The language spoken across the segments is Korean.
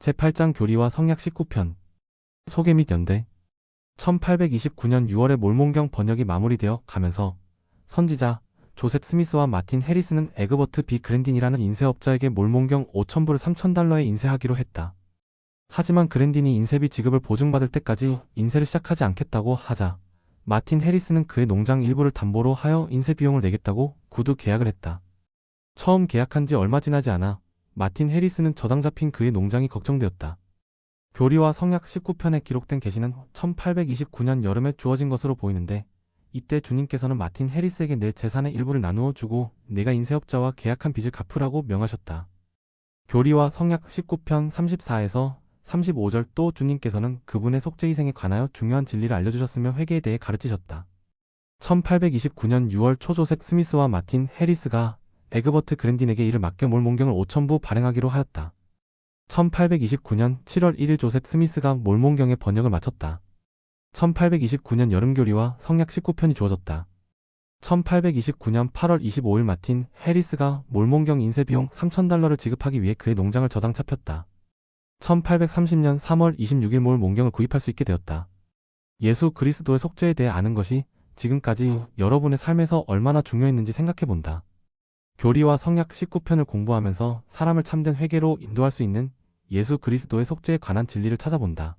제8장 교리와 성약 19편 소개 및 연대 1829년 6월에 몰몬경 번역이 마무리되어 가면서 선지자 조셉 스미스와 마틴 해리스는 에그버트 비 그랜딘이라는 인쇄업자에게 몰몬경 5,000불을 $3,000에 인쇄하기로 했다. 하지만 그랜딘이 인쇄비 지급을 보증받을 때까지 인쇄를 시작하지 않겠다고 하자 마틴 해리스는 그의 농장 일부를 담보로 하여 인쇄 비용을 내겠다고 구두 계약을 했다. 처음 계약한 지 얼마 지나지 않아 마틴 해리스는 저당 잡힌 그의 농장이 걱정되었다. 교리와 성약 19편에 기록된 계시는 1829년 여름에 주어진 것으로 보이는데 이때 주님께서는 마틴 해리스에게 내 재산의 일부를 나누어 주고 내가 인쇄업자와 계약한 빚을 갚으라고 명하셨다. 교리와 성약 19편 34에서 35절 또 주님께서는 그분의 속죄희생에 관하여 중요한 진리를 알려주셨으며 회개에 대해 가르치셨다. 1829년 6월 초 조셉 스미스와 마틴 해리스가 에그버트 그랜딘에게 이를 맡겨 몰몬경을 5,000부 발행하기로 하였다. 1829년 7월 1일 조셉 스미스가 몰몬경의 번역을 마쳤다. 1829년 여름교리와 성약 19편이 주어졌다. 1829년 8월 25일 마틴 해리스가 몰몬경 인쇄 비용 $3,000를 지급하기 위해 그의 농장을 저당 잡혔다. 1830년 3월 26일 몰몬경을 구입할 수 있게 되었다. 예수 그리스도의 속죄에 대해 아는 것이 지금까지 여러분의 삶에서 얼마나 중요했는지 생각해본다. 교리와 성약 19편을 공부하면서 사람을 참된 회개로 인도할 수 있는 예수 그리스도의 속죄에 관한 진리를 찾아본다.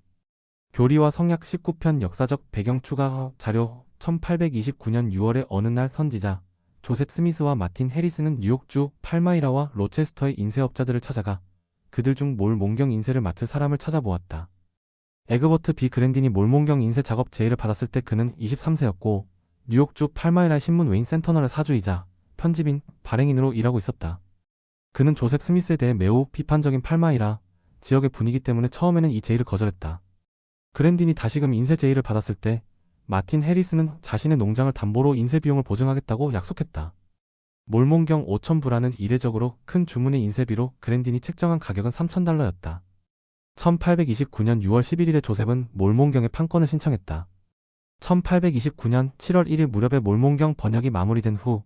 교리와 성약 19편 역사적 배경 추가 자료 1829년 6월의 어느 날 선지자 조셉 스미스와 마틴 해리스는 뉴욕주 팔마이라와 로체스터의 인쇄업자들을 찾아가 그들 중 몰몬경 인쇄를 맡을 사람을 찾아보았다. 에그버트 비 그랜딘이 몰몬경 인쇄 작업 제의를 받았을 때 그는 23세였고 뉴욕주 팔마이라 신문 웨인 센터널의 사주이자 편집인, 발행인으로 일하고 있었다. 그는 조셉 스미스에 대해 매우 비판적인 팔마이라 지역의 분위기 때문에 처음에는 이 제의를 거절했다. 그랜딘이 다시금 인쇄 제의를 받았을 때 마틴 해리스는 자신의 농장을 담보로 인쇄 비용을 보증하겠다고 약속했다. 몰몬경 5,000부라는 이례적으로 큰 주문의 인쇄비로 그랜딘이 책정한 가격은 $3,000였다. 1829년 6월 11일에 조셉은 몰몬경의 판권을 신청했다. 1829년 7월 1일 무렵에 몰몬경 번역이 마무리된 후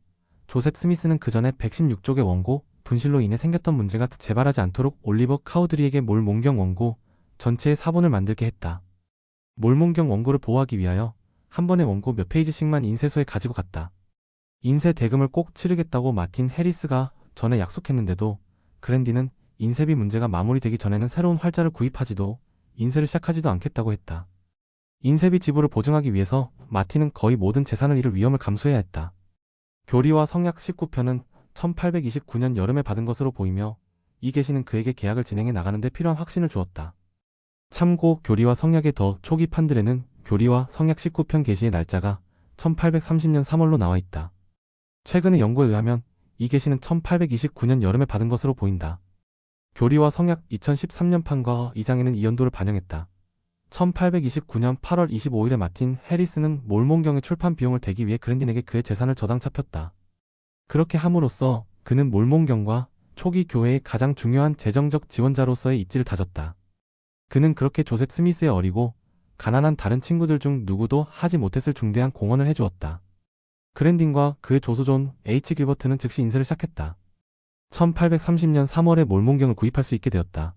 조셉 스미스는 그 전에 116쪽의 원고, 분실로 인해 생겼던 문제가 재발하지 않도록 올리버 카우드리에게 몰몬경 원고 전체의 사본을 만들게 했다. 몰몬경 원고를 보호하기 위하여 한 번에 원고 몇 페이지씩만 인쇄소에 가지고 갔다. 인쇄 대금을 꼭 치르겠다고 마틴 해리스가 전에 약속했는데도 그랜딘은 인쇄비 문제가 마무리되기 전에는 새로운 활자를 구입하지도 인쇄를 시작하지도 않겠다고 했다. 인쇄비 지불을 보증하기 위해서 마틴은 거의 모든 재산을 잃을 위험을 감수해야 했다. 교리와 성약 19편은 1829년 여름에 받은 것으로 보이며 이 계시는 그에게 계약을 진행해 나가는 데 필요한 확신을 주었다. 참고 교리와 성약의 더 초기 판들에는 교리와 성약 19편 게시의 날짜가 1830년 3월로 나와 있다. 최근의 연구에 의하면 이 계시는 1829년 여름에 받은 것으로 보인다. 교리와 성약 2013년 판과 2장에는 이 연도를 반영했다. 1829년 8월 25일에 마틴 해리스는 몰몬경의 출판 비용을 대기 위해 그랜딘에게 그의 재산을 저당 잡혔다. 그렇게 함으로써 그는 몰몬경과 초기 교회의 가장 중요한 재정적 지원자로서의 입지를 다졌다. 그는 그렇게 조셉 스미스의 어리고 가난한 다른 친구들 중 누구도 하지 못했을 중대한 공헌을 해주었다. 그랜딘과 그의 조수존 H. 길버트는 즉시 인쇄를 시작했다. 1830년 3월에 몰몬경을 구입할 수 있게 되었다.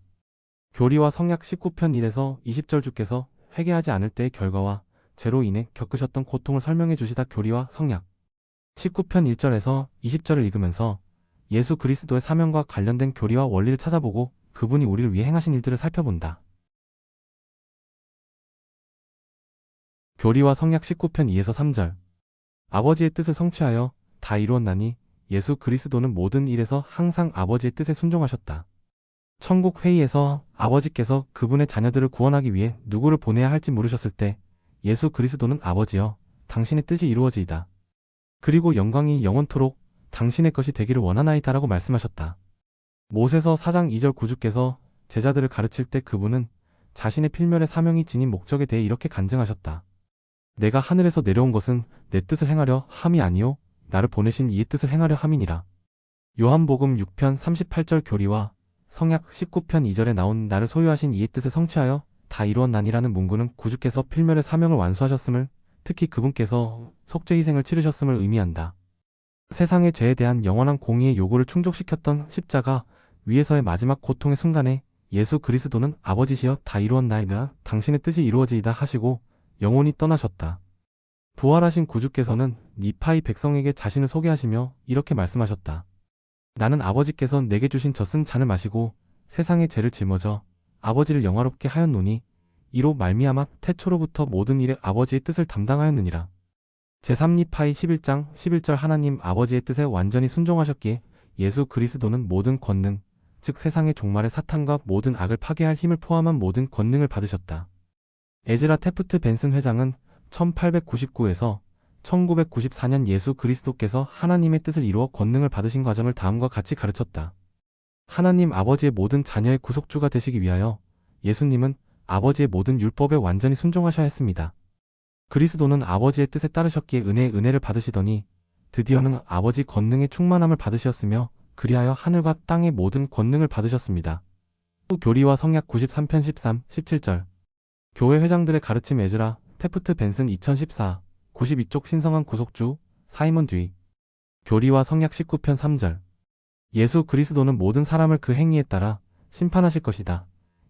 교리와 성약 19편 1에서 20절 주께서 회개하지 않을 때의 결과와 죄로 인해 겪으셨던 고통을 설명해 주시다. 교리와 성약 19편 1절에서 20절을 읽으면서 예수 그리스도의 사명과 관련된 교리와 원리를 찾아보고 그분이 우리를 위해 행하신 일들을 살펴본다. 교리와 성약 19편 2에서 3절 아버지의 뜻을 성취하여 다 이루었나니 예수 그리스도는 모든 일에서 항상 아버지의 뜻에 순종하셨다. 천국 회의에서 아버지께서 그분의 자녀들을 구원하기 위해 누구를 보내야 할지 물으셨을 때 예수 그리스도는 아버지여 당신의 뜻이 이루어지이다. 그리고 영광이 영원토록 당신의 것이 되기를 원하나이다 라고 말씀하셨다. 모세서 4장 2절 구주께서 제자들을 가르칠 때 그분은 자신의 필멸의 사명이 지닌 목적에 대해 이렇게 간증하셨다. 내가 하늘에서 내려온 것은 내 뜻을 행하려 함이 아니요 나를 보내신 이의 뜻을 행하려 함이니라. 요한복음 6편 38절 교리와 성약 19편 2절에 나온 나를 소유하신 이의 뜻을 성취하여 다 이루었나니라는 문구는 구주께서 필멸의 사명을 완수하셨음을, 특히 그분께서 속죄희생을 치르셨음을 의미한다. 세상의 죄에 대한 영원한 공의의 요구를 충족시켰던 십자가 위에서의 마지막 고통의 순간에 예수 그리스도는 아버지시여 다 이루었나이다. 당신의 뜻이 이루어지이다 하시고 영원히 떠나셨다. 부활하신 구주께서는 니파이 백성에게 자신을 소개하시며 이렇게 말씀하셨다. 나는 아버지께서 내게 주신 젖은 잔을 마시고 세상의 죄를 짊어져 아버지를 영화롭게 하였노니 이로 말미암아 태초로부터 모든 일에 아버지의 뜻을 담당하였느니라. 제3니파이 11장 11절 하나님 아버지의 뜻에 완전히 순종하셨기에 예수 그리스도는 모든 권능, 즉 세상의 종말의 사탄과 모든 악을 파괴할 힘을 포함한 모든 권능을 받으셨다. 에즈라 테프트 벤슨 회장은 1899에서 1994년 예수 그리스도께서 하나님의 뜻을 이루어 권능을 받으신 과정을 다음과 같이 가르쳤다. 하나님 아버지의 모든 자녀의 구속주가 되시기 위하여 예수님은 아버지의 모든 율법에 완전히 순종하셔야 했습니다. 그리스도는 아버지의 뜻에 따르셨기에 은혜의 은혜를 받으시더니 드디어는 아버지 권능의 충만함을 받으셨으며 그리하여 하늘과 땅의 모든 권능을 받으셨습니다. 교리와 성약 93편 13, 17절 교회 회장들의 가르침 에즈라, 테프트 벤슨 2014, 92쪽 신성한 구속주, 사이먼 뒤 교리와 성약 19편 3절 예수 그리스도는 모든 사람을 그 행위에 따라 심판하실 것이다.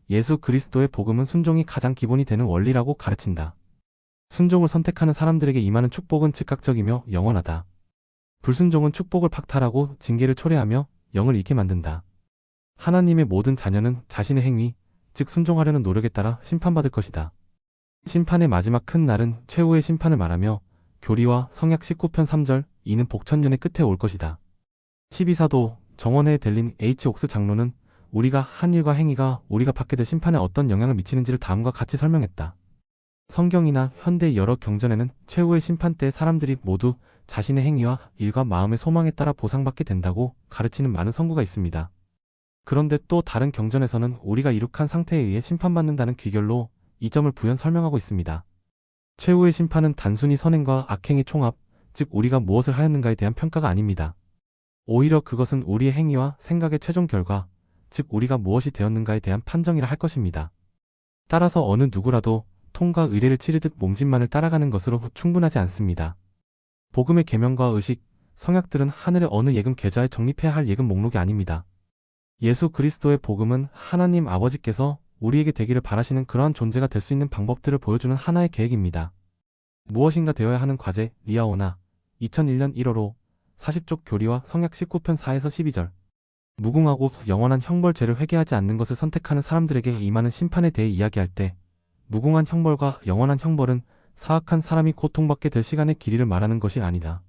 예수 그리스도의 복음은 순종이 가장 기본이 되는 원리라고 가르친다. 순종을 선택하는 사람들에게 임하는 축복은 즉각적이며 영원하다. 불순종은 축복을 박탈하고 징계를 초래하며 영을 잃게 만든다. 하나님의 모든 자녀는 자신의 행위, 즉 순종하려는 노력에 따라 심판받을 것이다. 심판의 마지막 큰 날은 최후의 심판을 말하며 교리와 성약 19편 3절 이는 복천년의 끝에 올 것이다. 12사도 정원회에 들린 H. 옥스 장로는 우리가 한 일과 행위가 우리가 받게 될 심판에 어떤 영향을 미치는지를 다음과 같이 설명했다. 성경이나 현대의 여러 경전에는 최후의 심판 때 사람들이 모두 자신의 행위와 일과 마음의 소망에 따라 보상받게 된다고 가르치는 많은 선구가 있습니다. 그런데 또 다른 경전에서는 우리가 이룩한 상태에 의해 심판받는다는 귀결로 이 점을 부연 설명하고 있습니다. 최후의 심판은 단순히 선행과 악행의 총합, 즉 우리가 무엇을 하였는가에 대한 평가가 아닙니다. 오히려 그것은 우리의 행위와 생각의 최종 결과, 즉 우리가 무엇이 되었는가에 대한 판정이라 할 것입니다. 따라서 어느 누구라도 통과 의례를 치르듯 몸짓만을 따라가는 것으로 충분하지 않습니다. 복음의 계명과 의식, 성약들은 하늘의 어느 예금 계좌에 적립해야 할 예금 목록이 아닙니다. 예수 그리스도의 복음은 하나님 아버지께서 우리에게 되기를 바라시는 그러한 존재가 될 수 있는 방법들을 보여주는 하나의 계획입니다. 무엇인가 되어야 하는 과제, 리아오나, 2001년 1월호, 40쪽 교리와 성약 19편 4에서 12절 무궁하고 영원한 형벌죄를 회개하지 않는 것을 선택하는 사람들에게 임하는 심판에 대해 이야기할 때 무궁한 형벌과 영원한 형벌은 사악한 사람이 고통받게 될 시간의 길이를 말하는 것이 아니다.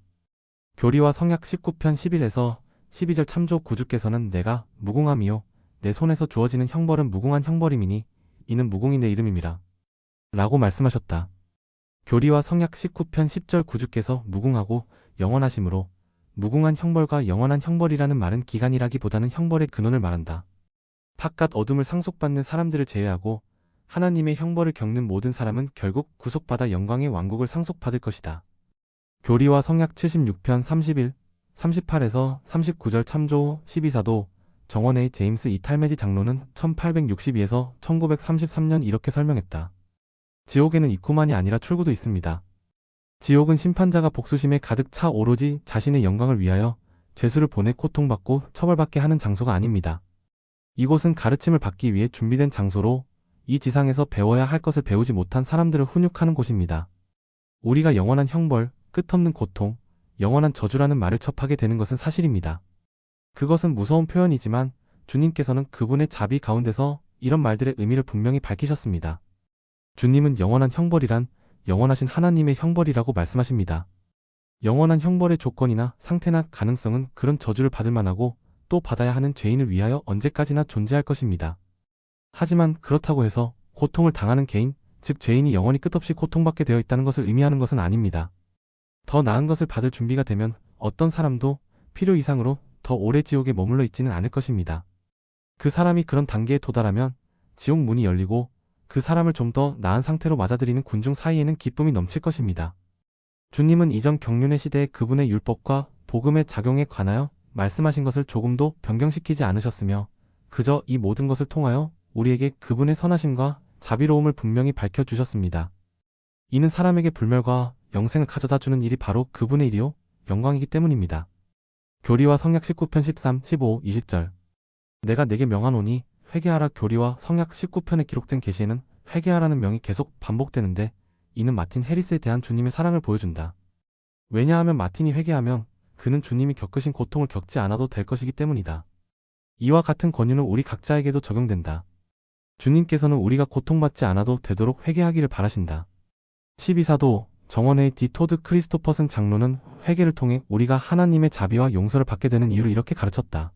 교리와 성약 19편 11에서 12절 참조 구주께서는 내가 무궁함이요 내 손에서 주어지는 형벌은 무궁한 형벌임이니 이는 무궁이 내 이름임이라 라고 말씀하셨다. 교리와 성약 19편 10절 구주께서 무궁하고 영원하심으로 무궁한 형벌과 영원한 형벌이라는 말은 기간이라기보다는 형벌의 근원을 말한다. 바깥 어둠을 상속받는 사람들을 제외하고 하나님의 형벌을 겪는 모든 사람은 결국 구속받아 영광의 왕국을 상속받을 것이다. 교리와 성약 76편 31, 38에서 39절 참조 12사도 정원의 제임스 이탈메지 장로는 1862에서 1933년 이렇게 설명했다. 지옥에는 입구만이 아니라 출구도 있습니다. 지옥은 심판자가 복수심에 가득 차 오로지 자신의 영광을 위하여 죄수를 보내 고통받고 처벌받게 하는 장소가 아닙니다. 이곳은 가르침을 받기 위해 준비된 장소로 이 지상에서 배워야 할 것을 배우지 못한 사람들을 훈육하는 곳입니다. 우리가 영원한 형벌, 끝없는 고통, 영원한 저주라는 말을 접하게 되는 것은 사실입니다. 그것은 무서운 표현이지만 주님께서는 그분의 자비 가운데서 이런 말들의 의미를 분명히 밝히셨습니다. 주님은 영원한 형벌이란 영원하신 하나님의 형벌이라고 말씀하십니다. 영원한 형벌의 조건이나 상태나 가능성은 그런 저주를 받을 만하고 또 받아야 하는 죄인을 위하여 언제까지나 존재할 것입니다. 하지만 그렇다고 해서 고통을 당하는 개인, 즉 죄인이 영원히 끝없이 고통받게 되어 있다는 것을 의미하는 것은 아닙니다. 더 나은 것을 받을 준비가 되면 어떤 사람도 필요 이상으로 더 오래 지옥에 머물러 있지는 않을 것입니다. 그 사람이 그런 단계에 도달하면 지옥 문이 열리고 그 사람을 좀 더 나은 상태로 맞아들이는 군중 사이에는 기쁨이 넘칠 것입니다. 주님은 이전 경륜의 시대에 그분의 율법과 복음의 작용에 관하여 말씀하신 것을 조금도 변경시키지 않으셨으며 그저 이 모든 것을 통하여 우리에게 그분의 선하심과 자비로움을 분명히 밝혀주셨습니다. 이는 사람에게 불멸과 영생을 가져다 주는 일이 바로 그분의 일이요 영광이기 때문입니다. 교리와 성약 19편 13, 15, 20절 내가 내게 명하노니 회개하라 교리와 성약 19편에 기록된 계시에는 회개하라는 명이 계속 반복되는데 이는 마틴 해리스에 대한 주님의 사랑을 보여준다. 왜냐하면 마틴이 회개하면 그는 주님이 겪으신 고통을 겪지 않아도 될 것이기 때문이다. 이와 같은 권유는 우리 각자에게도 적용된다. 주님께서는 우리가 고통받지 않아도 되도록 회개하기를 바라신다. 12사도 정원의 디 토드 크리스토퍼슨 장로는 회개를 통해 우리가 하나님의 자비와 용서를 받게 되는 이유를 이렇게 가르쳤다.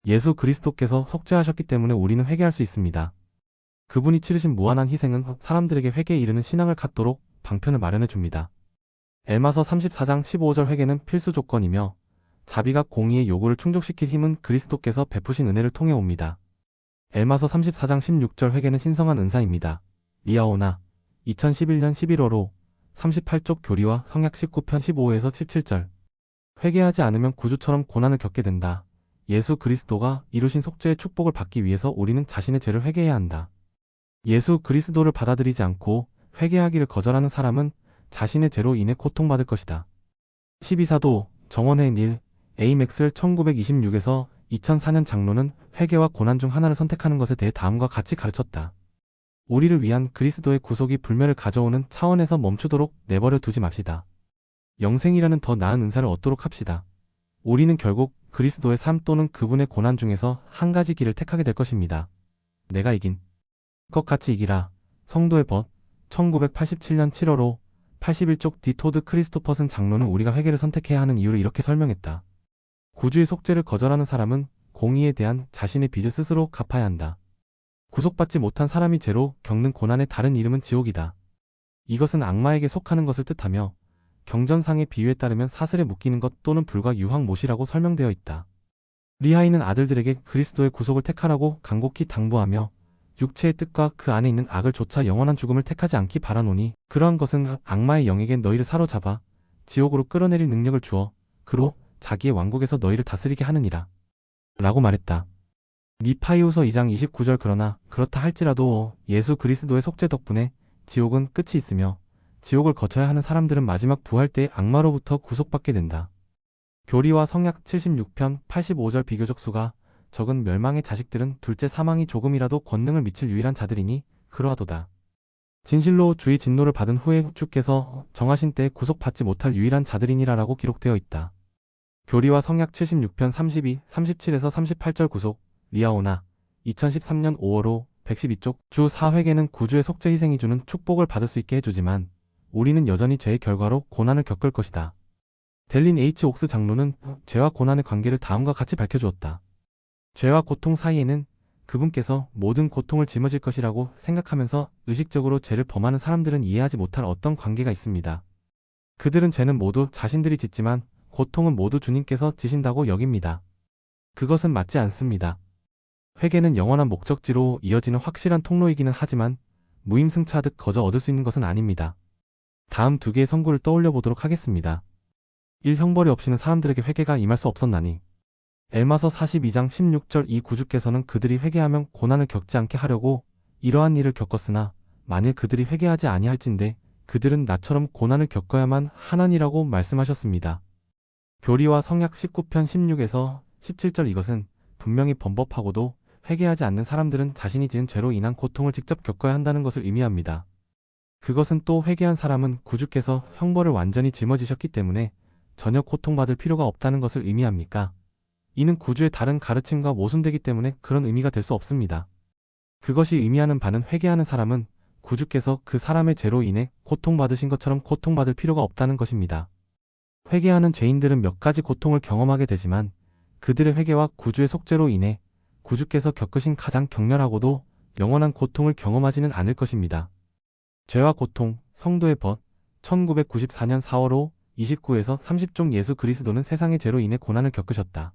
예수 그리스도께서 속죄하셨기 때문에 우리는 회개할 수 있습니다. 그분이 치르신 무한한 희생은 사람들에게 회개에 이르는 신앙을 갖도록 방편을 마련해 줍니다. 엘마서 34장 15절 회개는 필수 조건이며 자비가 공의의 요구를 충족시킬 힘은 그리스도께서 베푸신 은혜를 통해 옵니다. 엘마서 34장 16절 회개는 신성한 은사입니다. 리아오나 2011년 11월호 38쪽 교리와 성약 19편 15에서 17절 회개하지 않으면 구주처럼 고난을 겪게 된다. 예수 그리스도가 이루신 속죄의 축복을 받기 위해서 우리는 자신의 죄를 회개해야 한다. 예수 그리스도를 받아들이지 않고 회개하기를 거절하는 사람은 자신의 죄로 인해 고통받을 것이다. 12사도 정원의 닐 A. 맥스웰 1926에서 2004년 장로는 회개와 고난 중 하나를 선택하는 것에 대해 다음과 같이 가르쳤다. 우리를 위한 그리스도의 구속이 불멸을 가져오는 차원에서 멈추도록 내버려 두지 맙시다. 영생이라는 더 나은 은사를 얻도록 합시다. 우리는 결국 그리스도의 삶 또는 그분의 고난 중에서 한 가지 길을 택하게 될 것입니다. 내가 이긴 것 같이 이기라. 성도의 벗 1987년 7월호 81쪽 디 토드 크리스토퍼슨 장로는 우리가 회개를 선택해야 하는 이유를 이렇게 설명했다. 구주의 속죄를 거절하는 사람은 공의에 대한 자신의 빚을 스스로 갚아야 한다. 구속받지 못한 사람이 죄로 겪는 고난의 다른 이름은 지옥이다. 이것은 악마에게 속하는 것을 뜻하며 경전상의 비유에 따르면 사슬에 묶이는 것 또는 불과 유황못이라고 설명되어 있다. 리하이는 아들들에게 그리스도의 구속을 택하라고 간곡히 당부하며 육체의 뜻과 그 안에 있는 악을 쫓아 영원한 죽음을 택하지 않기 바라노니 그러한 것은 악마의 영에게 너희를 사로잡아 지옥으로 끌어내릴 능력을 주어 그로 자기의 왕국에서 너희를 다스리게 하느니라 라고 말했다. 니파이후서 2장 29절 그러나 그렇다 할지라도 예수 그리스도의 속죄 덕분에 지옥은 끝이 있으며 지옥을 거쳐야 하는 사람들은 마지막 부활 때의 악마로부터 구속받게 된다. 교리와 성약 76편 85절 비교적 수가 적은 멸망의 자식들은 둘째 사망이 조금이라도 권능을 미칠 유일한 자들이니 그러하도다. 진실로 주의 진노를 받은 후에 주께서 정하신 때에 구속받지 못할 유일한 자들이니라라고 기록되어 있다. 교리와 성약 76편 32, 37에서 38절 구속 리아오나 2013년 5월호 112쪽 주 4회계는 구주의 속죄 희생이 주는 축복을 받을 수 있게 해주지만 우리는 여전히 죄의 결과로 고난을 겪을 것이다. 델린 H. 옥스 장로는 죄와 고난의 관계를 다음과 같이 밝혀주었다. 죄와 고통 사이에는 그분께서 모든 고통을 짊어질 것이라고 생각하면서 의식적으로 죄를 범하는 사람들은 이해하지 못할 어떤 관계가 있습니다. 그들은 죄는 모두 자신들이 짓지만 고통은 모두 주님께서 지신다고 여깁니다. 그것은 맞지 않습니다. 회개는 영원한 목적지로 이어지는 확실한 통로이기는 하지만 무임승차하듯 거저 얻을 수 있는 것은 아닙니다. 다음 두 개의 선구를 떠올려 보도록 하겠습니다. 1. 형벌이 없이는 사람들에게 회개가 임할 수 없었나니 엘마서 42장 16절 이 구주께서는 그들이 회개하면 고난을 겪지 않게 하려고 이러한 일을 겪었으나 만일 그들이 회개하지 아니할진대 그들은 나처럼 고난을 겪어야만 하나니라고 말씀하셨습니다. 교리와 성약 19편 16에서 17절 이것은 분명히 범법하고도 회개하지 않는 사람들은 자신이 지은 죄로 인한 고통을 직접 겪어야 한다는 것을 의미합니다. 그것은 또 회개한 사람은 구주께서 형벌을 완전히 짊어지셨기 때문에 전혀 고통받을 필요가 없다는 것을 의미합니까? 이는 구주의 다른 가르침과 모순되기 때문에 그런 의미가 될 수 없습니다. 그것이 의미하는 바는 회개하는 사람은 구주께서 그 사람의 죄로 인해 고통받으신 것처럼 고통받을 필요가 없다는 것입니다. 회개하는 죄인들은 몇 가지 고통을 경험하게 되지만 그들의 회개와 구주의 속죄로 인해 구주께서 겪으신 가장 격렬하고도 영원한 고통을 경험하지는 않을 것입니다. 죄와 고통, 성도의 벗 1994년 4월호 29에서 30종 예수 그리스도는 세상의 죄로 인해 고난을 겪으셨다.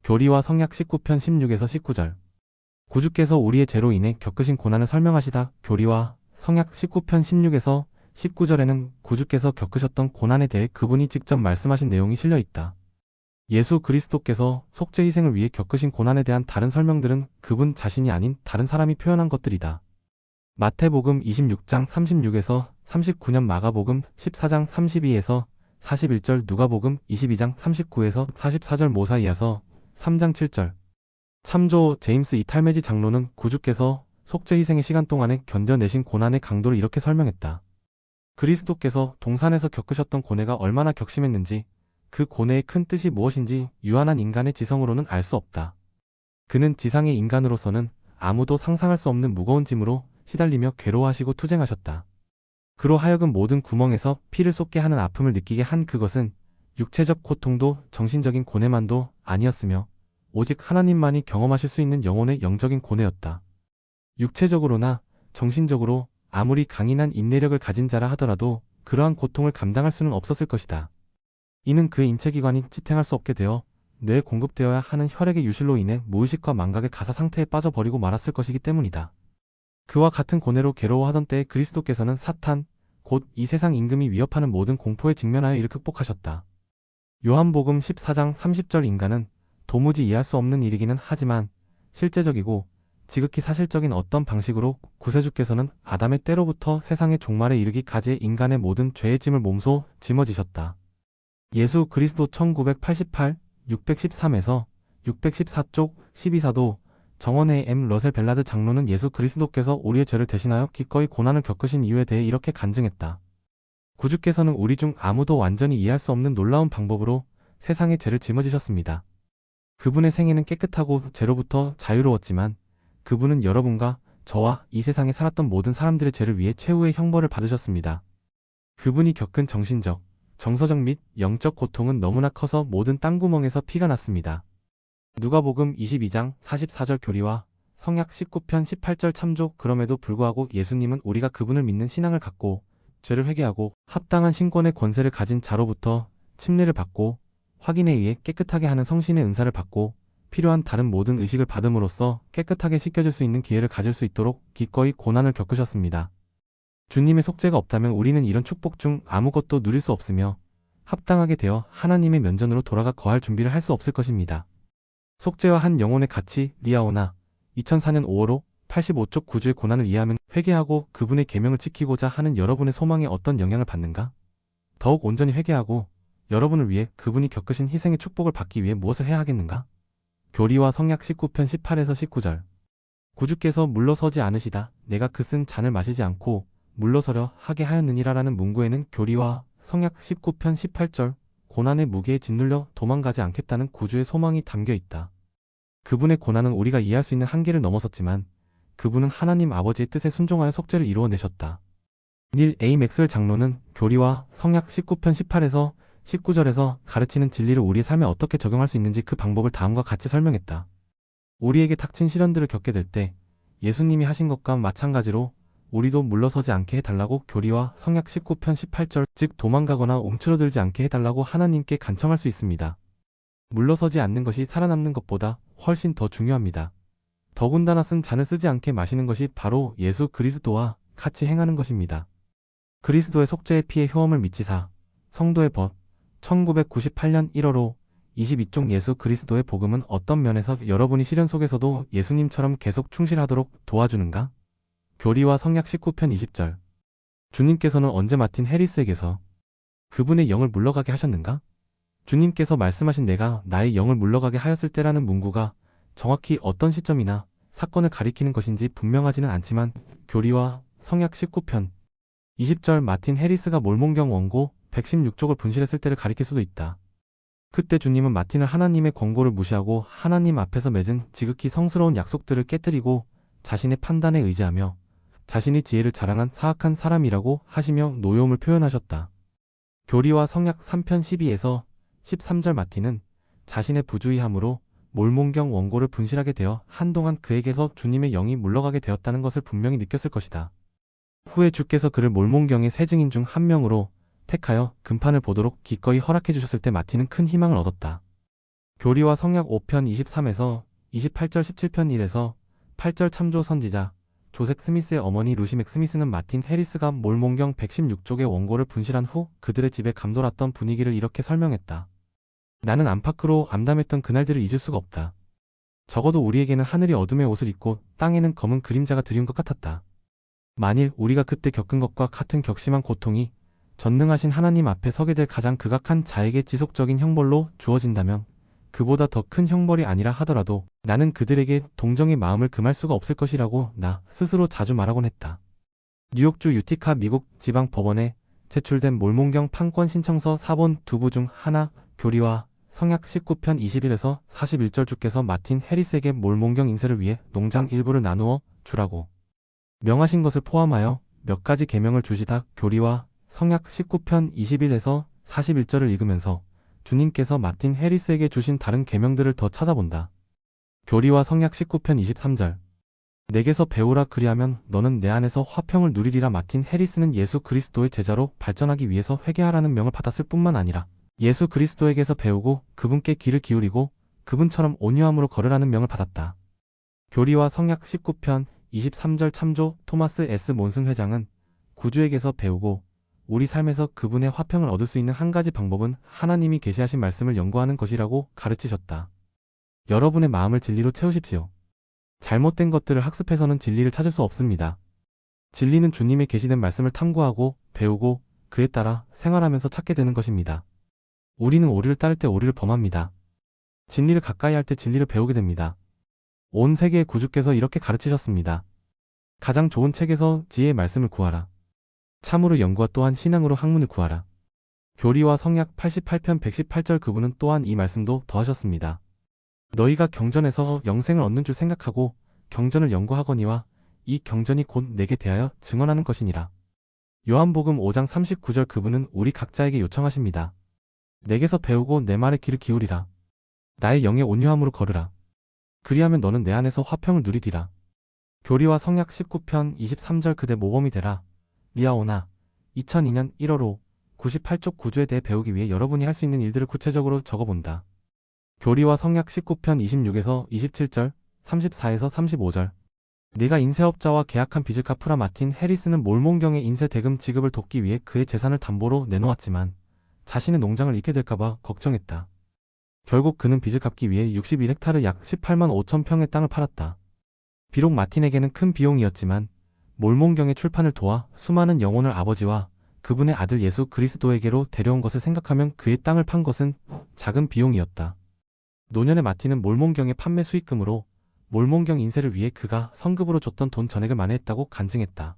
교리와 성약 19편 16에서 19절 구주께서 우리의 죄로 인해 겪으신 고난을 설명하시다. 교리와 성약 19편 16에서 19절에는 구주께서 겪으셨던 고난에 대해 그분이 직접 말씀하신 내용이 실려 있다. 예수 그리스도께서 속죄 희생을 위해 겪으신 고난에 대한 다른 설명들은 그분 자신이 아닌 다른 사람이 표현한 것들이다. 마태복음 26장 36에서 39년 마가복음 14장 32에서 41절 누가복음 22장 39에서 44절 모사이아서 3장 7절 참조 제임스 이탈메지 장로는 구주께서 속죄 희생의 시간 동안에 견뎌내신 고난의 강도를 이렇게 설명했다. 그리스도께서 동산에서 겪으셨던 고뇌가 얼마나 격심했는지, 그 고뇌의 큰 뜻이 무엇인지 유한한 인간의 지성으로는 알 수 없다. 그는 지상의 인간으로서는 아무도 상상할 수 없는 무거운 짐으로 시달리며 괴로워하시고 투쟁하셨다. 그로 하여금 모든 구멍에서 피를 쏟게 하는 아픔을 느끼게 한 그것은 육체적 고통도 정신적인 고뇌만도 아니었으며 오직 하나님만이 경험하실 수 있는 영혼의 영적인 고뇌였다. 육체적으로나 정신적으로 아무리 강인한 인내력을 가진 자라 하더라도 그러한 고통을 감당할 수는 없었을 것이다. 이는 그의 인체기관이 지탱할 수 없게 되어 뇌에 공급되어야 하는 혈액의 유실로 인해 무의식과 망각의 가사 상태에 빠져버리고 말았을 것이기 때문이다. 그와 같은 고뇌로 괴로워하던 때에 그리스도께서는 사탄, 곧 이 세상 임금이 위협하는 모든 공포에 직면하여 이를 극복하셨다. 요한복음 14장 30절 인간은 도무지 이해할 수 없는 일이기는 하지만 실제적이고 지극히 사실적인 어떤 방식으로 구세주께서는 아담의 때로부터 세상의 종말에 이르기까지의 인간의 모든 죄의 짐을 몸소 짊어지셨다. 예수 그리스도 1988, 613에서 614쪽 12사도 정원의 M. 러셀 벨라드 장로는 예수 그리스도께서 우리의 죄를 대신하여 기꺼이 고난을 겪으신 이유에 대해 이렇게 간증했다. 구주께서는 우리 중 아무도 완전히 이해할 수 없는 놀라운 방법으로 세상의 죄를 짊어지셨습니다. 그분의 생애는 깨끗하고 죄로부터 자유로웠지만 그분은 여러분과 저와 이 세상에 살았던 모든 사람들의 죄를 위해 최후의 형벌을 받으셨습니다. 그분이 겪은 정신적, 정서적 및 영적 고통은 너무나 커서 모든 땅구멍에서 피가 났습니다. 누가복음 22장 44절 교리와 성약 19편 18절 참조. 그럼에도 불구하고 예수님은 우리가 그분을 믿는 신앙을 갖고 죄를 회개하고 합당한 신권의 권세를 가진 자로부터 침례를 받고 확인에 의해 깨끗하게 하는 성신의 은사를 받고 필요한 다른 모든 의식을 받음으로써 깨끗하게 씻겨질 수 있는 기회를 가질 수 있도록 기꺼이 고난을 겪으셨습니다. 주님의 속죄가 없다면 우리는 이런 축복 중 아무것도 누릴 수 없으며 합당하게 되어 하나님의 면전으로 돌아가 거할 준비를 할 수 없을 것입니다. 속죄와 한 영혼의 가치 리아오나 2004년 5월호 85쪽 구주의 고난을 이해하면 회개하고 그분의 계명을 지키고자 하는 여러분의 소망에 어떤 영향을 받는가? 더욱 온전히 회개하고 여러분을 위해 그분이 겪으신 희생의 축복을 받기 위해 무엇을 해야 하겠는가? 교리와 성약 19편 18에서 19절 구주께서 물러서지 않으시다 내가 그 쓴 잔을 마시지 않고 물러서려 하게 하였느니라라는 문구에는 교리와 성약 19편 18절 고난의 무게에 짓눌려 도망가지 않겠다는 구주의 소망이 담겨 있다. 그분의 고난은 우리가 이해할 수 있는 한계를 넘어섰지만 그분은 하나님 아버지의 뜻에 순종하여 속죄를 이루어내셨다. 닐 A. 맥스웰 장로는 교리와 성약 19편 18에서 19절에서 가르치는 진리를 우리의 삶에 어떻게 적용할 수 있는지 그 방법을 다음과 같이 설명했다. 우리에게 닥친 시련들을 겪게 될 때 예수님이 하신 것과 마찬가지로 우리도 물러서지 않게 해달라고 교리와 성약 19편 18절 즉 도망가거나 움츠러들지 않게 해달라고 하나님께 간청할 수 있습니다. 물러서지 않는 것이 살아남는 것보다 훨씬 더 중요합니다. 더군다나 쓴 잔을 쓰지 않게 마시는 것이 바로 예수 그리스도와 같이 행하는 것입니다. 그리스도의 속죄의 피의 효험을 미치사 성도의 벗 1998년 1월호 22쪽 예수 그리스도의 복음은 어떤 면에서 여러분이 시련 속에서도 예수님처럼 계속 충실하도록 도와주는가? 교리와 성약 19편 20절 주님께서는 언제 마틴 해리스에게서 그분의 영을 물러가게 하셨는가? 주님께서 말씀하신 내가 나의 영을 물러가게 하였을 때라는 문구가 정확히 어떤 시점이나 사건을 가리키는 것인지 분명하지는 않지만 교리와 성약 19편 20절 마틴 해리스가 몰몬경 원고 116쪽을 분실했을 때를 가리킬 수도 있다. 그때 주님은 마틴을 하나님의 권고를 무시하고 하나님 앞에서 맺은 지극히 성스러운 약속들을 깨뜨리고 자신의 판단에 의지하며 자신이 지혜를 자랑한 사악한 사람이라고 하시며 노여움을 표현하셨다. 교리와 성약 3편 12에서 13절 마틴은 자신의 부주의함으로 몰몬경 원고를 분실하게 되어 한동안 그에게서 주님의 영이 물러가게 되었다는 것을 분명히 느꼈을 것이다. 후에 주께서 그를 몰몬경의 세 증인 중 한 명으로 택하여 금판을 보도록 기꺼이 허락해 주셨을 때 마틴은 큰 희망을 얻었다. 교리와 성약 5편 23에서 28절 17편 1에서 8절 참조 선지자 조셉 스미스의 어머니 루시 맥 스미스는 마틴 해리스가 몰몬경 116쪽의 원고를 분실한 후 그들의 집에 감돌았던 분위기를 이렇게 설명했다. 나는 안팎으로 암담했던 그날들을 잊을 수가 없다. 적어도 우리에게는 하늘이 어둠의 옷을 입고 땅에는 검은 그림자가 드리운 것 같았다. 만일 우리가 그때 겪은 것과 같은 격심한 고통이 전능하신 하나님 앞에 서게 될 가장 극악한 자에게 지속적인 형벌로 주어진다면 그보다 더 큰 형벌이 아니라 하더라도 나는 그들에게 동정의 마음을 금할 수가 없을 것이라고 나 스스로 자주 말하곤 했다. 뉴욕주 유티카 미국 지방 법원에 제출된 몰몬경 판권 신청서 4번 두부 중 하나, 교리와 성약 19편 21에서 41절 주께서 마틴 해리스에게 몰몬경 인쇄를 위해 농장 일부를 나누어 주라고 명하신 것을 포함하여 몇 가지 계명을 주시다 교리와 성약 19편 21에서 41절을 읽으면서 주님께서 마틴 해리스에게 주신 다른 계명들을 더 찾아본다. 교리와 성약 19편 23절 내게서 배우라 그리하면 너는 내 안에서 화평을 누리리라. 마틴 해리스는 예수 그리스도의 제자로 발전하기 위해서 회개하라는 명을 받았을 뿐만 아니라 예수 그리스도에게서 배우고 그분께 귀를 기울이고 그분처럼 온유함으로 걸으라는 명을 받았다. 교리와 성약 19편 23절 참조 토마스 S. 몬슨 회장은 구주에게서 배우고 우리 삶에서 그분의 화평을 얻을 수 있는 한 가지 방법은 하나님이 계시하신 말씀을 연구하는 것이라고 가르치셨다. 여러분의 마음을 진리로 채우십시오. 잘못된 것들을 학습해서는 진리를 찾을 수 없습니다. 진리는 주님의 계시된 말씀을 탐구하고 배우고 그에 따라 생활하면서 찾게 되는 것입니다. 우리는 오류를 따를 때 오류를 범합니다. 진리를 가까이 할 때 진리를 배우게 됩니다. 온 세계의 구주께서 이렇게 가르치셨습니다. 가장 좋은 책에서 지혜의 말씀을 구하라. 참으로 연구와 또한 신앙으로 학문을 구하라. 교리와 성약 88편 118절 그분은 또한 이 말씀도 더하셨습니다. 너희가 경전에서 영생을 얻는 줄 생각하고 경전을 연구하거니와 이 경전이 곧 내게 대하여 증언하는 것이니라. 요한복음 5장 39절 그분은 우리 각자에게 요청하십니다. 내게서 배우고 내 말에 귀를 기울이라. 나의 영의 온유함으로 걸으라. 그리하면 너는 내 안에서 화평을 누리리라. 교리와 성약 19편 23절 그대 모범이 되라. 리아오나 2002년 1월 5 98쪽 구주에 대해 배우기 위해 여러분이 할 수 있는 일들을 구체적으로 적어본다. 교리와 성약 19편 26에서 27절, 34에서 35절 네가 인쇄업자와 계약한 빚을 갚으라. 마틴 해리스는 몰몬경의 인쇄 대금 지급을 돕기 위해 그의 재산을 담보로 내놓았지만 자신의 농장을 잃게 될까봐 걱정했다. 결국 그는 빚을 갚기 위해 61헥타르 약 18만 5천 평의 땅을 팔았다. 비록 마틴에게는 큰 비용이었지만 몰몬경의 출판을 도와 수많은 영혼을 아버지와 그분의 아들 예수 그리스도에게로 데려온 것을 생각하면 그의 땅을 판 것은 작은 비용이었다. 노년의 마틴은 몰몬경의 판매 수익금으로 몰몬경 인쇄를 위해 그가 성급으로 줬던 돈 전액을 만회했다고 간증했다.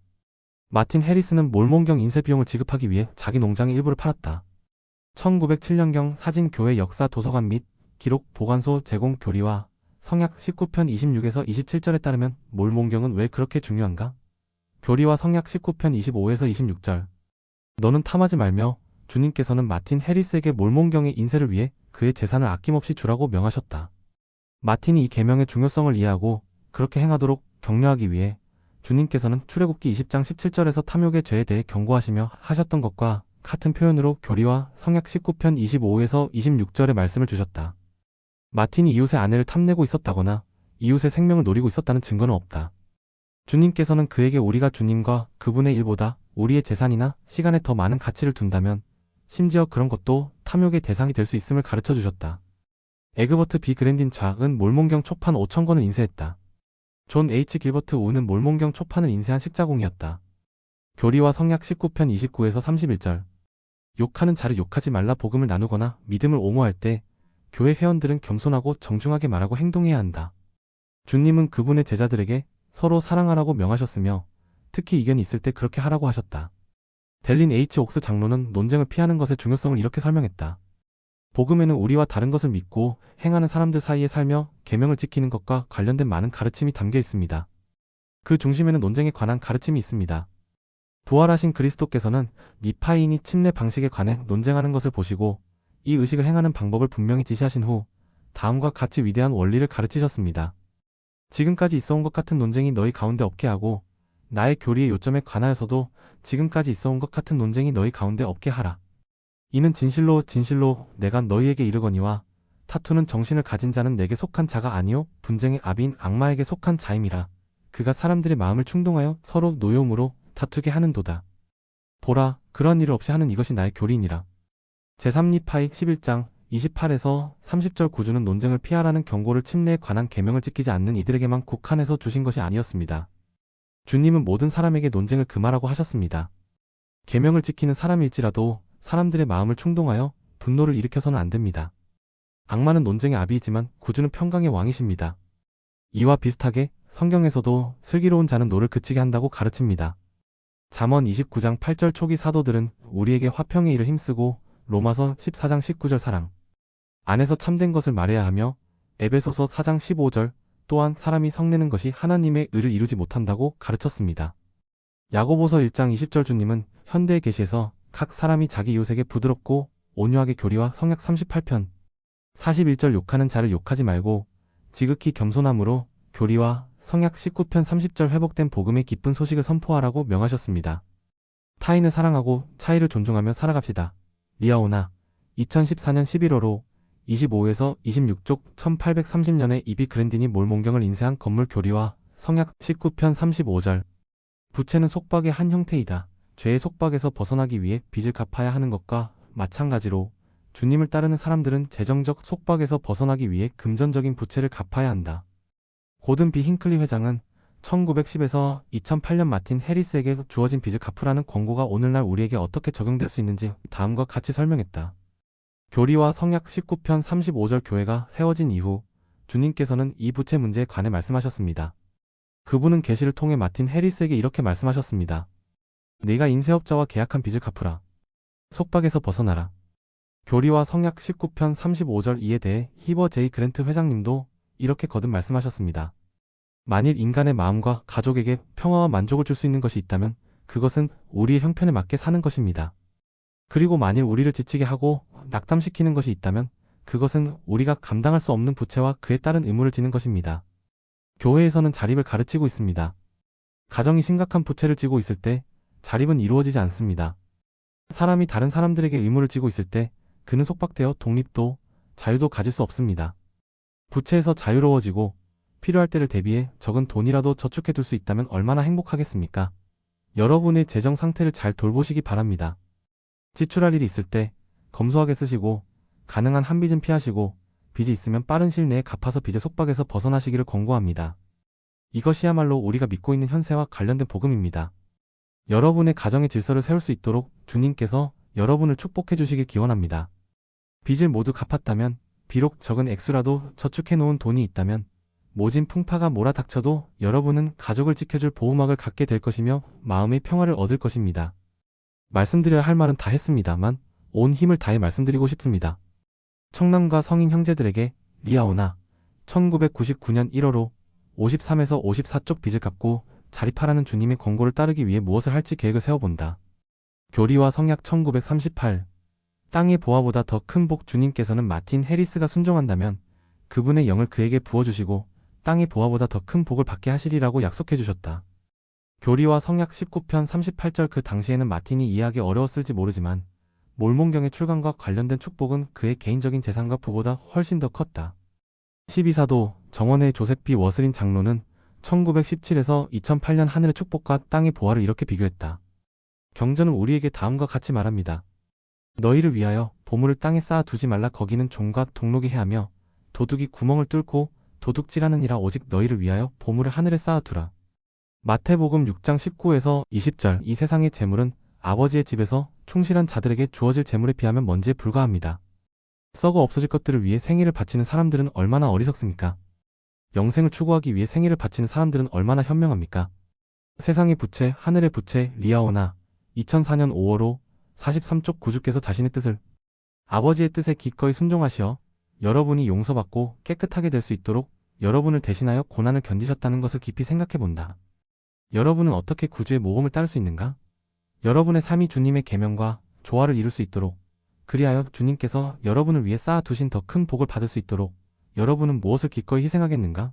마틴 해리스는 몰몬경 인쇄 비용을 지급하기 위해 자기 농장의 일부를 팔았다. 1907년경 사진 교회 역사 도서관 및 기록 보관소 제공 교리와 성약 19편 26에서 27절에 따르면 몰몬경은 왜 그렇게 중요한가? 교리와 성약 19편 25에서 26절 너는 탐하지 말며 주님께서는 마틴 해리스에게 몰몬경의 인쇄를 위해 그의 재산을 아낌없이 주라고 명하셨다. 마틴이 이 계명의 중요성을 이해하고 그렇게 행하도록 격려하기 위해 주님께서는 출애굽기 20장 17절에서 탐욕의 죄에 대해 경고하시며 하셨던 것과 같은 표현으로 교리와 성약 19편 25에서 26절의 말씀을 주셨다. 마틴이 이웃의 아내를 탐내고 있었다거나 이웃의 생명을 노리고 있었다는 증거는 없다. 주님께서는 그에게 우리가 주님과 그분의 일보다 우리의 재산이나 시간에 더 많은 가치를 둔다면 심지어 그런 것도 탐욕의 대상이 될 수 있음을 가르쳐 주셨다. 에그버트 B 그랜딘 좌은 몰몬경 초판 5,000권을 인쇄했다. 존 H 길버트 우는 몰몬경 초판을 인쇄한 식자공이었다. 교리와 성약 19편 29에서 31절 욕하는 자를 욕하지 말라. 복음을 나누거나 믿음을 옹호할 때 교회 회원들은 겸손하고 정중하게 말하고 행동해야 한다. 주님은 그분의 제자들에게 서로 사랑하라고 명하셨으며 특히 이견이 있을 때 그렇게 하라고 하셨다. 델린 H 옥스 장로는 논쟁을 피하는 것의 중요성을 이렇게 설명했다. 복음에는 우리와 다른 것을 믿고 행하는 사람들 사이에 살며 계명을 지키는 것과 관련된 많은 가르침이 담겨 있습니다. 그 중심에는 논쟁에 관한 가르침이 있습니다. 부활하신 그리스도께서는 니파이니 침례 방식에 관해 논쟁하는 것을 보시고 이 의식을 행하는 방법을 분명히 지시하신 후 다음과 같이 위대한 원리를 가르치셨습니다. 지금까지 있어온 것 같은 논쟁이 너희 가운데 없게 하고 나의 교리의 요점에 관하여서도 지금까지 있어온 것 같은 논쟁이 너희 가운데 없게 하라. 이는 진실로 진실로 내가 너희에게 이르거니와 타투는 정신을 가진 자는 내게 속한 자가 아니요 분쟁의 아비인 악마에게 속한 자임이라. 그가 사람들의 마음을 충동하여 서로 노여움으로 다투게 하는도다. 보라, 그러한 일을 없이 하는 이것이 나의 교리이니라. 제3니파이 11장 28에서 30절 구주는 논쟁을 피하라는 경고를 침례에 관한 계명을 지키지 않는 이들에게만 국한해서 주신 것이 아니었습니다. 주님은 모든 사람에게 논쟁을 금하라고 하셨습니다. 계명을 지키는 사람일지라도 사람들의 마음을 충동하여 분노를 일으켜서는 안 됩니다. 악마는 논쟁의 아비이지만 구주는 평강의 왕이십니다. 이와 비슷하게 성경에서도 슬기로운 자는 노를 그치게 한다고 가르칩니다. 잠언 29장 8절 초기 사도들은 우리에게 화평의 일을 힘쓰고 로마서 14장 19절 사랑 안에서 참된 것을 말해야 하며 에베소서 4장 15절 또한 사람이 성내는 것이 하나님의 의를 이루지 못한다고 가르쳤습니다. 야고보서 1장 20절 주님은 현대의 계시에서 각 사람이 자기 이웃에게 부드럽고 온유하게 교리와 성약 38편 41절 욕하는 자를 욕하지 말고 지극히 겸손함으로 교리와 성약 19편 30절 회복된 복음의 기쁜 소식을 선포하라고 명하셨습니다. 타인을 사랑하고 차이를 존중하며 살아갑시다. 리아오나 2014년 11월호 25에서 26쪽 1830년에 이비 그랜딘이 몰몬경을 인쇄한 건물 교리와 성약 19편 35절 부채는 속박의 한 형태이다. 죄의 속박에서 벗어나기 위해 빚을 갚아야 하는 것과 마찬가지로 주님을 따르는 사람들은 재정적 속박에서 벗어나기 위해 금전적인 부채를 갚아야 한다. 고든 비 힌클리 회장은 1910에서 2008년 마틴 해리스에게 주어진 빚을 갚으라는 권고가 오늘날 우리에게 어떻게 적용될 수 있는지 다음과 같이 설명했다. 교리와 성약 19편 35절 교회가 세워진 이후 주님께서는 이 부채 문제에 관해 말씀하셨습니다. 그분은 계시를 통해 마틴 해리스에게 이렇게 말씀하셨습니다. 네가 인쇄업자와 계약한 빚을 갚으라. 속박에서 벗어나라. 교리와 성약 19편 35절 이에 대해 히버 제이 그랜트 회장님도 이렇게 거듭 말씀하셨습니다. 만일 인간의 마음과 가족에게 평화와 만족을 줄 수 있는 것이 있다면 그것은 우리의 형편에 맞게 사는 것입니다. 그리고 만일 우리를 지치게 하고 낙담시키는 것이 있다면 그것은 우리가 감당할 수 없는 부채와 그에 따른 의무를 지는 것입니다. 교회에서는 자립을 가르치고 있습니다. 가정이 심각한 부채를 지고 있을 때 자립은 이루어지지 않습니다. 사람이 다른 사람들에게 의무를 지고 있을 때 그는 속박되어 독립도 자유도 가질 수 없습니다. 부채에서 자유로워지고 필요할 때를 대비해 적은 돈이라도 저축해 둘 수 있다면 얼마나 행복하겠습니까? 여러분의 재정 상태를 잘 돌보시기 바랍니다. 지출할 일이 있을 때 검소하게 쓰시고 가능한 한빚은 피하시고 빚이 있으면 빠른 시일 내에 갚아서 빚의 속박에서 벗어나시기를 권고합니다. 이것이야말로 우리가 믿고 있는 현세와 관련된 복음입니다. 여러분의 가정의 질서를 세울 수 있도록 주님께서 여러분을 축복해 주시길 기원합니다. 빚을 모두 갚았다면 비록 적은 액수라도 저축해 놓은 돈이 있다면 모진 풍파가 몰아닥쳐도 여러분은 가족을 지켜줄 보호막을 갖게 될 것이며 마음의 평화를 얻을 것입니다. 말씀드려야 할 말은 다 했습니다만 온 힘을 다해 말씀드리고 싶습니다. 청남과 성인 형제들에게 리아오나 1999년 1월호 53에서 54쪽 빚을 갚고 자립하라는 주님의 권고를 따르기 위해 무엇을 할지 계획을 세워본다. 교리와 성약 1938 땅의 보화보다 더 큰 복 주님께서는 마틴 해리스가 순종한다면 그분의 영을 그에게 부어주시고 땅의 보화보다 더 큰 복을 받게 하시리라고 약속해 주셨다. 교리와 성약 19편 38절 그 당시에는 마틴이 이해하기 어려웠을지 모르지만 몰몬경의 출간과 관련된 축복은 그의 개인적인 재산과 부보다 훨씬 더 컸다. 12사도 정원의 조셉 B. 워슬린 장로는 1917에서 2008년 하늘의 축복과 땅의 보화를 이렇게 비교했다. 경전은 우리에게 다음과 같이 말합니다. 너희를 위하여 보물을 땅에 쌓아 두지 말라. 거기는 종과 동록이 해하며 도둑이 구멍을 뚫고 도둑질하느니라. 오직 너희를 위하여 보물을 하늘에 쌓아 두라. 마태복음 6장 19에서 20절 이 세상의 재물은 아버지의 집에서 충실한 자들에게 주어질 재물에 비하면 먼지에 불과합니다. 썩어 없어질 것들을 위해 생애를 바치는 사람들은 얼마나 어리석습니까? 영생을 추구하기 위해 생애를 바치는 사람들은 얼마나 현명합니까? 세상의 부채, 하늘의 부채, 리아오나 2004년 5월호 43쪽 구주께서 자신의 뜻을 아버지의 뜻에 기꺼이 순종하시어 여러분이 용서받고 깨끗하게 될 수 있도록 여러분을 대신하여 고난을 견디셨다는 것을 깊이 생각해 본다. 여러분은 어떻게 구주의 모범을 따를 수 있는가? 여러분의 삶이 주님의 계명과 조화를 이룰 수 있도록 그리하여 주님께서 여러분을 위해 쌓아두신 더 큰 복을 받을 수 있도록 여러분은 무엇을 기꺼이 희생하겠는가?